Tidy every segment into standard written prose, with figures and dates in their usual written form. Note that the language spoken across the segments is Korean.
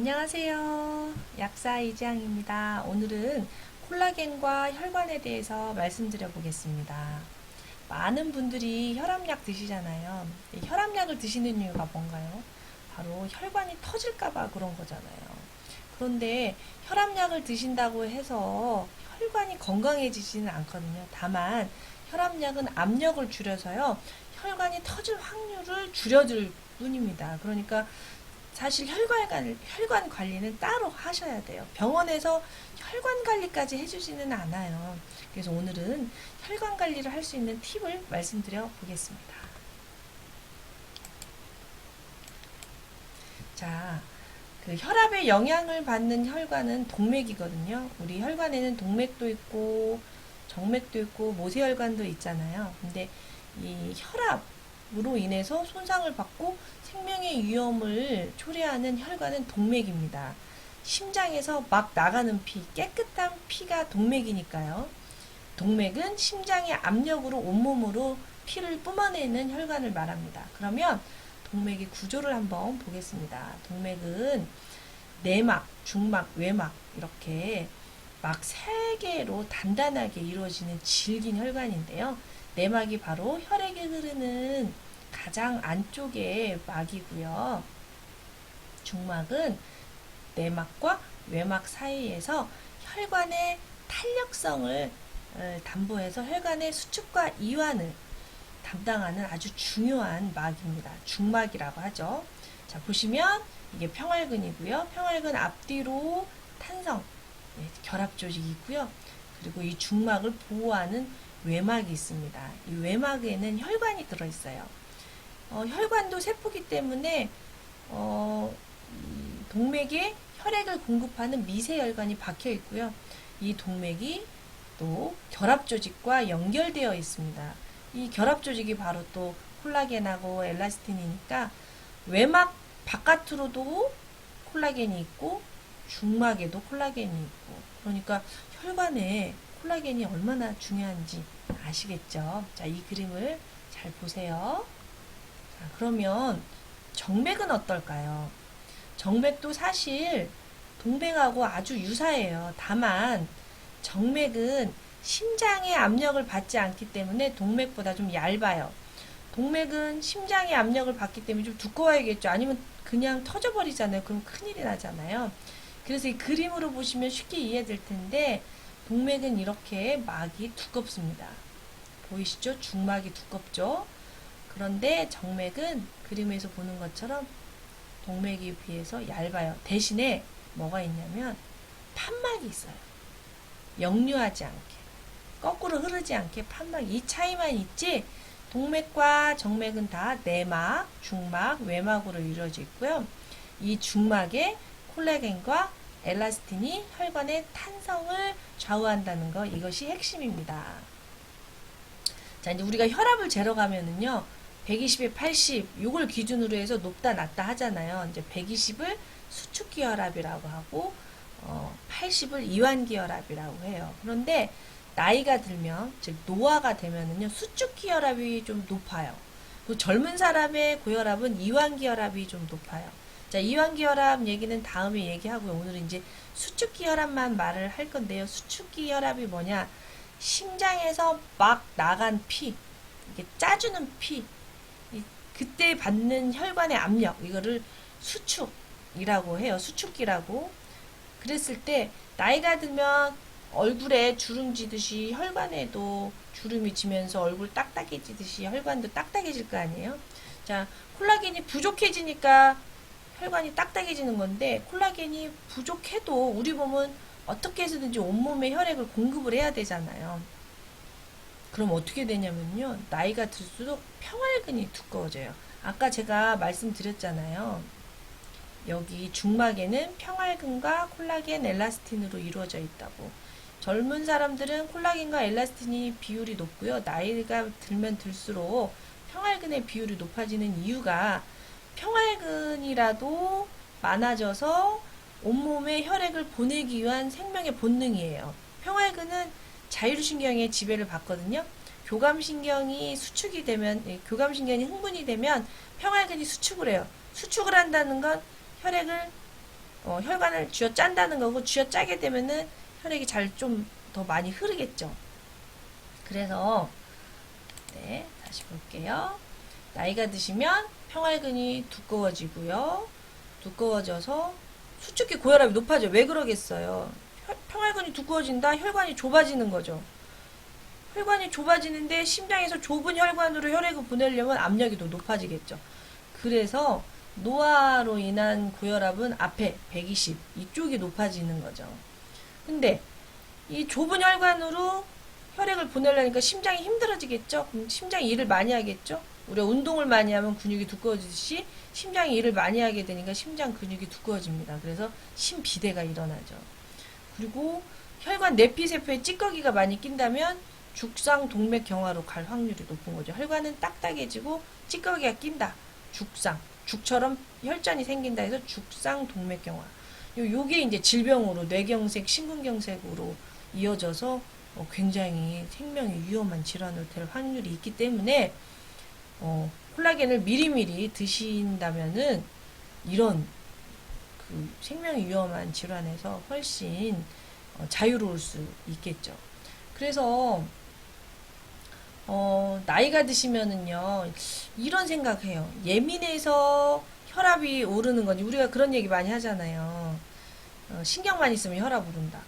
안녕하세요. 약사 이지향입니다. 오늘은 콜라겐과 혈관에 대해서 말씀드려 보겠습니다. 많은 분들이 혈압약 드시잖아요. 이 혈압약을 드시는 이유가 뭔가요? 바로 혈관이 터질까봐 그런 거잖아요. 그런데 혈압약을 드신다고 해서 혈관이 건강해지지는 않거든요. 다만 혈압약은 압력을 줄여서요. 혈관이 터질 확률을 줄여줄 뿐입니다. 그러니까 사실 혈관 관리는 따로 하셔야 돼요. 병원에서 혈관 관리까지 해주지는 않아요. 그래서 오늘은 혈관 관리를 할 수 있는 팁을 말씀드려 보겠습니다. 자, 그 혈압에 영향을 받는 혈관은 동맥이거든요. 우리 혈관에는 동맥도 있고 정맥도 있고 모세혈관도 있잖아요. 근데 이 혈압으로 인해서 손상을 받고 생명의 위험을 초래하는 혈관은 동맥입니다. 심장에서 막 나가는 피, 깨끗한 피가 동맥이니까요. 동맥은 심장의 압력으로 온몸으로 피를 뿜어내는 혈관을 말합니다. 그러면 동맥의 구조를 한번 보겠습니다. 동맥은 내막, 중막, 외막 이렇게 막 세 개로 단단하게 이루어지는 질긴 혈관인데요. 내막이 바로 혈액이 흐르는 가장 안쪽의 막이고요. 중막은 내막과 외막 사이에서 혈관의 탄력성을 담보해서 혈관의 수축과 이완을 담당하는 아주 중요한 막입니다. 중막이라고 하죠. 자, 보시면 이게 평활근이고요. 평활근 앞뒤로 탄성, 결합 조직이 있고요. 그리고 이 중막을 보호하는 외막이 있습니다. 이 외막에는 혈관이 들어있어요. 혈관도 세포기 때문에 동맥에 혈액을 공급하는 미세혈관이 박혀 있고요. 이 동맥이 또 결합 조직과 연결되어 있습니다. 이 결합 조직이 바로 또 콜라겐하고 엘라스틴이니까 외막 바깥으로도 콜라겐이 있고 중막에도 콜라겐이 있고, 그러니까 혈관에 콜라겐이 얼마나 중요한지 아시겠죠? 자, 이 그림을 잘 보세요. 자, 그러면 정맥은 어떨까요? 정맥도 사실 동맥하고 아주 유사해요. 다만 정맥은 심장의 압력을 받지 않기 때문에 동맥보다 좀 얇아요. 동맥은 심장의 압력을 받기 때문에 좀 두꺼워야겠죠. 아니면 그냥 터져버리잖아요. 그럼 큰일이 나잖아요. 그래서 이 그림으로 보시면 쉽게 이해될 텐데, 동맥은 이렇게 막이 두껍습니다. 보이시죠? 중막이 두껍죠? 그런데 정맥은 그림에서 보는 것처럼 동맥에 비해서 얇아요. 대신에 뭐가 있냐면 판막이 있어요. 역류하지 않게, 거꾸로 흐르지 않게 판막, 이 차이만 있지 동맥과 정맥은 다 내막, 중막, 외막으로 이루어져 있고요. 이 중막에 콜라겐과 엘라스틴이 혈관의 탄성을 좌우한다는 거, 이것이 핵심입니다. 자, 이제 우리가 혈압을 재러 가면은요, 120에 80, 요걸 기준으로 해서 높다 낮다 하잖아요. 이제 120을 수축기 혈압이라고 하고, 80을 이완기 혈압이라고 해요. 그런데 나이가 들면, 즉 노화가 되면은요, 수축기 혈압이 좀 높아요. 그 젊은 사람의 고혈압은 이완기 혈압이 좀 높아요. 자, 이완기 혈압 얘기는 다음에 얘기하고요. 오늘은 이제 수축기 혈압만 말을 할 건데요. 수축기 혈압이 뭐냐? 심장에서 막 나간 피, 이게 짜주는 피, 그때 받는 혈관의 압력, 이거를 수축이라고 해요. 수축기라고. 그랬을 때 나이가 들면 얼굴에 주름 지듯이 혈관에도 주름이 지면서 얼굴 딱딱해지듯이 혈관도 딱딱해질 거 아니에요. 자, 콜라겐이 부족해지니까 혈관이 딱딱해지는 건데, 콜라겐이 부족해도 우리 몸은 어떻게 해서든지 온몸에 혈액을 공급을 해야 되잖아요. 그럼 어떻게 되냐면요, 나이가 들수록 평활근이 두꺼워져요. 아까 제가 말씀드렸잖아요. 여기 중막에는 평활근과 콜라겐, 엘라스틴으로 이루어져 있다고. 젊은 사람들은 콜라겐과 엘라스틴이 비율이 높고요. 나이가 들면 들수록 평활근의 비율이 높아지는 이유가, 평활근이라도 많아져서 온몸에 혈액을 보내기 위한 생명의 본능이에요. 평활근은 자율신경의 지배를 받거든요. 교감신경이 수축이 되면, 교감신경이 흥분이 되면 평활근이 수축을 해요. 수축을 한다는 건 혈액을 혈관을 쥐어짠다는 거고, 쥐어짜게 되면은 혈액이 잘 좀 더 많이 흐르겠죠. 그래서 네, 다시 볼게요. 나이가 드시면 평활근이 두꺼워지고요. 두꺼워져서 수축기 고혈압이 높아져요. 왜 그러겠어요? 평활근이 두꺼워진다? 혈관이 좁아지는 거죠. 혈관이 좁아지는데 심장에서 좁은 혈관으로 혈액을 보내려면 압력이 더 높아지겠죠. 그래서 노화로 인한 고혈압은 앞에 120 이쪽이 높아지는 거죠. 근데 이 좁은 혈관으로 혈액을 보내려니까 심장이 힘들어지겠죠. 그럼 심장이 일을 많이 하겠죠. 우리가 운동을 많이 하면 근육이 두꺼워지듯이 심장이 일을 많이 하게 되니까 심장 근육이 두꺼워집니다. 그래서 심비대가 일어나죠. 그리고 혈관 내피세포에 찌꺼기가 많이 낀다면 죽상 동맥 경화로 갈 확률이 높은 거죠. 혈관은 딱딱해지고 찌꺼기가 낀다. 죽상, 죽처럼 혈전이 생긴다 해서 죽상 동맥 경화. 요게 이제 질병으로 뇌경색, 심근경색으로 이어져서 굉장히 생명이 위험한 질환으로 될 확률이 있기 때문에 콜라겐을 미리미리 드신다면은 이런 그 생명이 위험한 질환에서 훨씬 자유로울 수 있겠죠. 그래서 나이가 드시면은요, 이런 생각해요. 예민해서 혈압이 오르는 건지, 우리가 그런 얘기 많이 하잖아요. 신경만 있으면 혈압 오른다.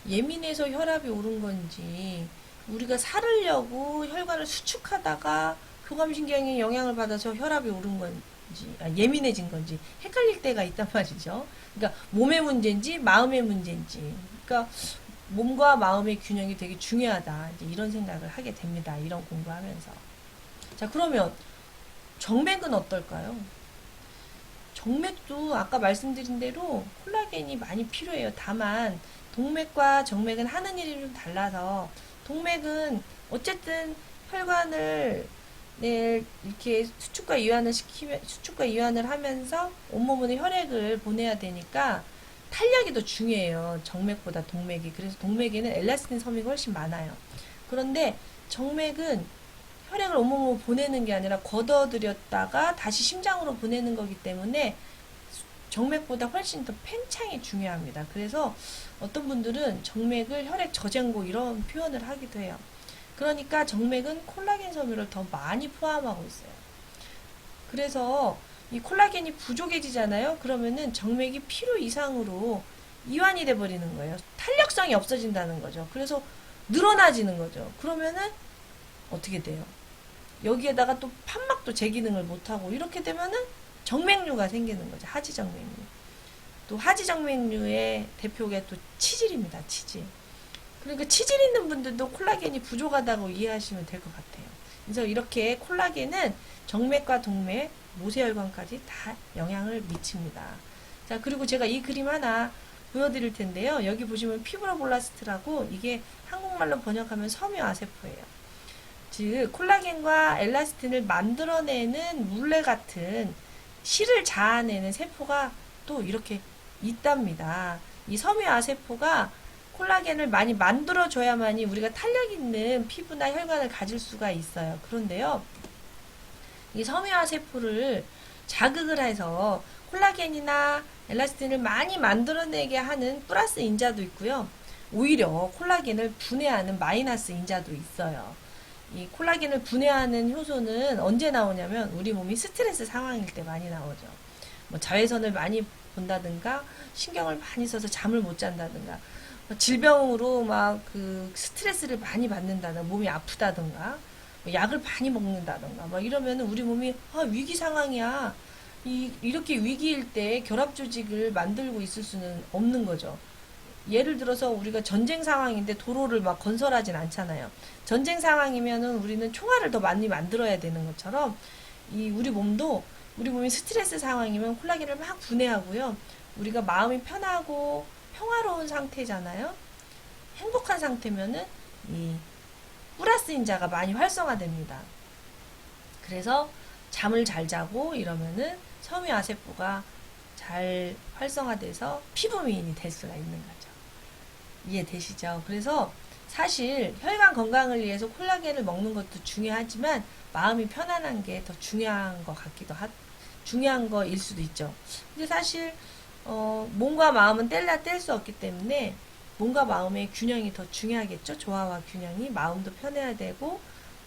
예민해서 혈압이 오른 건지, 우리가 살으려고 혈관을 수축하다가 교감신경에 영향을 받아서 혈압이 오른 건지, 예민해진 건지 헷갈릴 때가 있단 말이죠. 그러니까 몸의 문제인지 마음의 문제인지, 그러니까 몸과 마음의 균형이 되게 중요하다. 이제 이런 생각을 하게 됩니다. 이런 공부하면서. 자, 그러면 정맥은 어떨까요? 정맥도 아까 말씀드린 대로 콜라겐이 많이 필요해요. 다만 동맥과 정맥은 하는 일이 좀 달라서, 동맥은 어쨌든 혈관을 이렇게 수축과 이완을 하면서 온몸으로 혈액을 보내야 되니까 탄력이 더 중요해요. 정맥보다 동맥이. 그래서 동맥에는 엘라스틴 섬유가 훨씬 많아요. 그런데 정맥은 혈액을 온몸으로 보내는 게 아니라 걷어들였다가 다시 심장으로 보내는 거기 때문에 정맥보다 훨씬 더 팽창이 중요합니다. 그래서 어떤 분들은 정맥을 혈액 저장고 이런 표현을 하기도 해요. 그러니까 정맥은 콜라겐 섬유를 더 많이 포함하고 있어요. 그래서 이 콜라겐이 부족해지잖아요. 그러면은 정맥이 필요 이상으로 이완이 돼 버리는 거예요. 탄력성이 없어진다는 거죠. 그래서 늘어나지는 거죠. 그러면은 어떻게 돼요? 여기에다가 또 판막도 제 기능을 못하고 이렇게 되면은 정맥류가 생기는 거죠. 하지정맥류. 또 하지정맥류의 대표가 또 치질입니다. 치질. 그러니까 치질 있는 분들도 콜라겐이 부족하다고 이해하시면 될 것 같아요. 그래서 이렇게 콜라겐은 정맥과 동맥, 모세혈관까지 다 영향을 미칩니다. 자, 그리고 제가 이 그림 하나 보여드릴 텐데요. 여기 보시면 피브로블라스트라고, 이게 한국말로 번역하면 섬유아세포예요. 즉 콜라겐과 엘라스틴을 만들어내는 물레 같은 실을 자아내는 세포가 또 이렇게 있답니다. 이 섬유아세포가 콜라겐을 많이 만들어줘야만이 우리가 탄력 있는 피부나 혈관을 가질 수가 있어요. 그런데요, 이 섬유아세포를 자극을 해서 콜라겐이나 엘라스틴을 많이 만들어내게 하는 플러스 인자도 있고요. 오히려 콜라겐을 분해하는 마이너스 인자도 있어요. 이 콜라겐을 분해하는 효소는 언제 나오냐면 우리 몸이 스트레스 상황일 때 많이 나오죠. 뭐 자외선을 많이 본다든가, 신경을 많이 써서 잠을 못 잔다든가, 질병으로 막 그 스트레스를 많이 받는다든가, 몸이 아프다든가, 약을 많이 먹는다든가, 막 이러면은 우리 몸이 위기 상황이야. 이렇게 위기일 때 결합 조직을 만들고 있을 수는 없는 거죠. 예를 들어서 우리가 전쟁 상황인데 도로를 막 건설하진 않잖아요. 전쟁 상황이면은 우리는 총알을 더 많이 만들어야 되는 것처럼, 우리 몸이 스트레스 상황이면 콜라겐을 막 분해하고요. 우리가 마음이 편하고 평화로운 상태잖아요. 행복한 상태면은 이 플러스 인자가 많이 활성화됩니다. 그래서 잠을 잘 자고 이러면은 섬유아세포가 잘 활성화돼서 피부 미인이 될 수가 있는 거죠. 이해되시죠? 그래서 사실 혈관 건강을 위해서 콜라겐을 먹는 것도 중요하지만 마음이 편안한 게 더 중요한 것 같기도 중요한 거일 수도 있죠. 근데 사실 몸과 마음은 뗄래야 뗄 수 없기 때문에 몸과 마음의 균형이 더 중요하겠죠. 조화와 균형이. 마음도 편해야 되고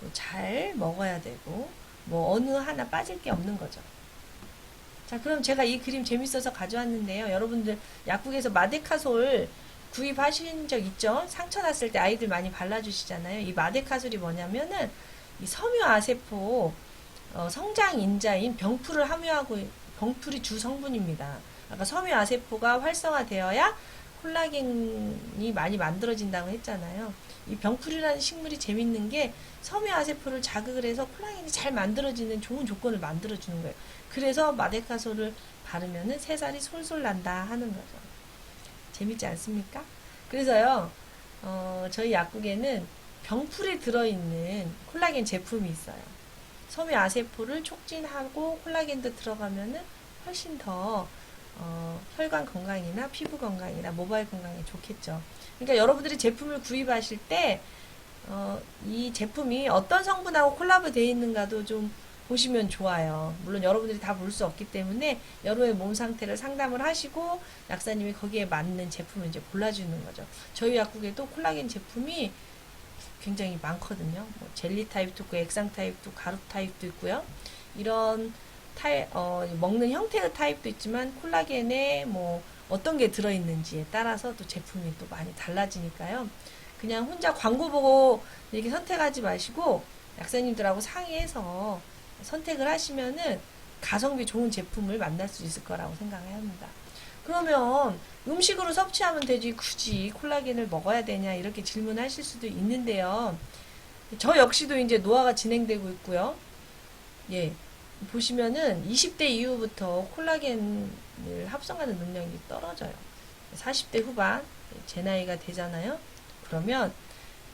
또 잘 먹어야 되고 뭐 어느 하나 빠질 게 없는 거죠. 자, 그럼 제가 이 그림 재밌어서 가져왔는데요. 여러분들 약국에서 마데카솔 구입하신 적 있죠? 상처 났을 때 아이들 많이 발라주시잖아요. 이 마데카솔이 뭐냐면은 이 섬유아세포 성장 인자인 병풀을 함유하고 병풀이 주 성분입니다. 아까 섬유아세포가 활성화되어야 콜라겐이 많이 만들어진다고 했잖아요. 이 병풀이라는 식물이 재밌는 게 섬유아세포를 자극을 해서 콜라겐이 잘 만들어지는 좋은 조건을 만들어주는 거예요. 그래서 마데카솔을 바르면은 새살이 솔솔 난다 하는 거죠. 재밌지 않습니까? 그래서요, 저희 약국에는 병풀에 들어있는 콜라겐 제품이 있어요. 섬유아세포를 촉진하고 콜라겐도 들어가면은 훨씬 더 혈관 건강이나 피부 건강이나 모발 건강에 좋겠죠. 그러니까 여러분들이 제품을 구입하실 때 이 제품이 어떤 성분하고 콜라보 되어 있는가도 좀 보시면 좋아요. 물론 여러분들이 다 볼 수 없기 때문에 여러분의 몸 상태를 상담을 하시고 약사님이 거기에 맞는 제품을 이제 골라주는 거죠. 저희 약국에도 콜라겐 제품이 굉장히 많거든요. 뭐 젤리 타입도 있고 액상 타입도 가루 타입도 있고요. 이런 먹는 형태의 타입도 있지만 콜라겐에 뭐 어떤 게 들어있는지에 따라서 또 제품이 또 많이 달라지니까요. 그냥 혼자 광고 보고 이렇게 선택하지 마시고 약사님들하고 상의해서 선택을 하시면은 가성비 좋은 제품을 만날 수 있을 거라고 생각을 합니다. 그러면 음식으로 섭취하면 되지 굳이 콜라겐을 먹어야 되냐 이렇게 질문하실 수도 있는데요. 저 역시도 이제 노화가 진행되고 있고요. 예. 보시면은 20대 이후부터 콜라겐을 합성하는 능력이 떨어져요. 40대 후반, 제 나이가 되잖아요. 그러면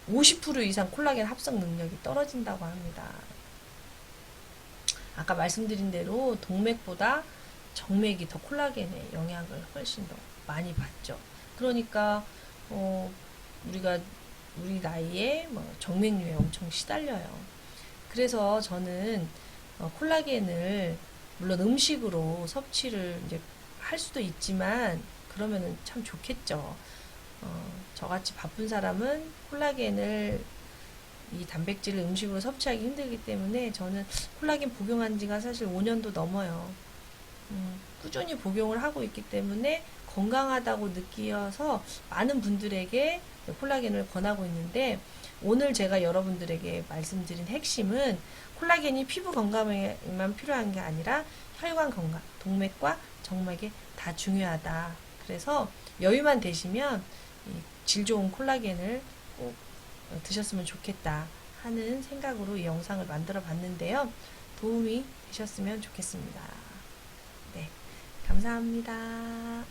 50% 이상 콜라겐 합성 능력이 떨어진다고 합니다. 아까 말씀드린 대로 동맥보다 정맥이 더 콜라겐의 영향을 훨씬 더 많이 받죠. 그러니까 우리가 우리 나이에 뭐 정맥류에 엄청 시달려요. 그래서 저는 콜라겐을 물론 음식으로 섭취를 이제 할 수도 있지만 그러면은 참 좋겠죠. 저같이 바쁜 사람은 콜라겐을 이 단백질을 음식으로 섭취하기 힘들기 때문에 저는 콜라겐 복용한 지가 사실 5년도 넘어요. 꾸준히 복용을 하고 있기 때문에 건강하다고 느끼어서 많은 분들에게 콜라겐을 권하고 있는데 오늘 제가 여러분들에게 말씀드린 핵심은 콜라겐이 피부 건강에만 필요한 게 아니라 혈관 건강, 동맥과 정맥에 다 중요하다. 그래서 여유만 되시면 질 좋은 콜라겐을 꼭 드셨으면 좋겠다 하는 생각으로 이 영상을 만들어 봤는데요. 도움이 되셨으면 좋겠습니다. 네, 감사합니다.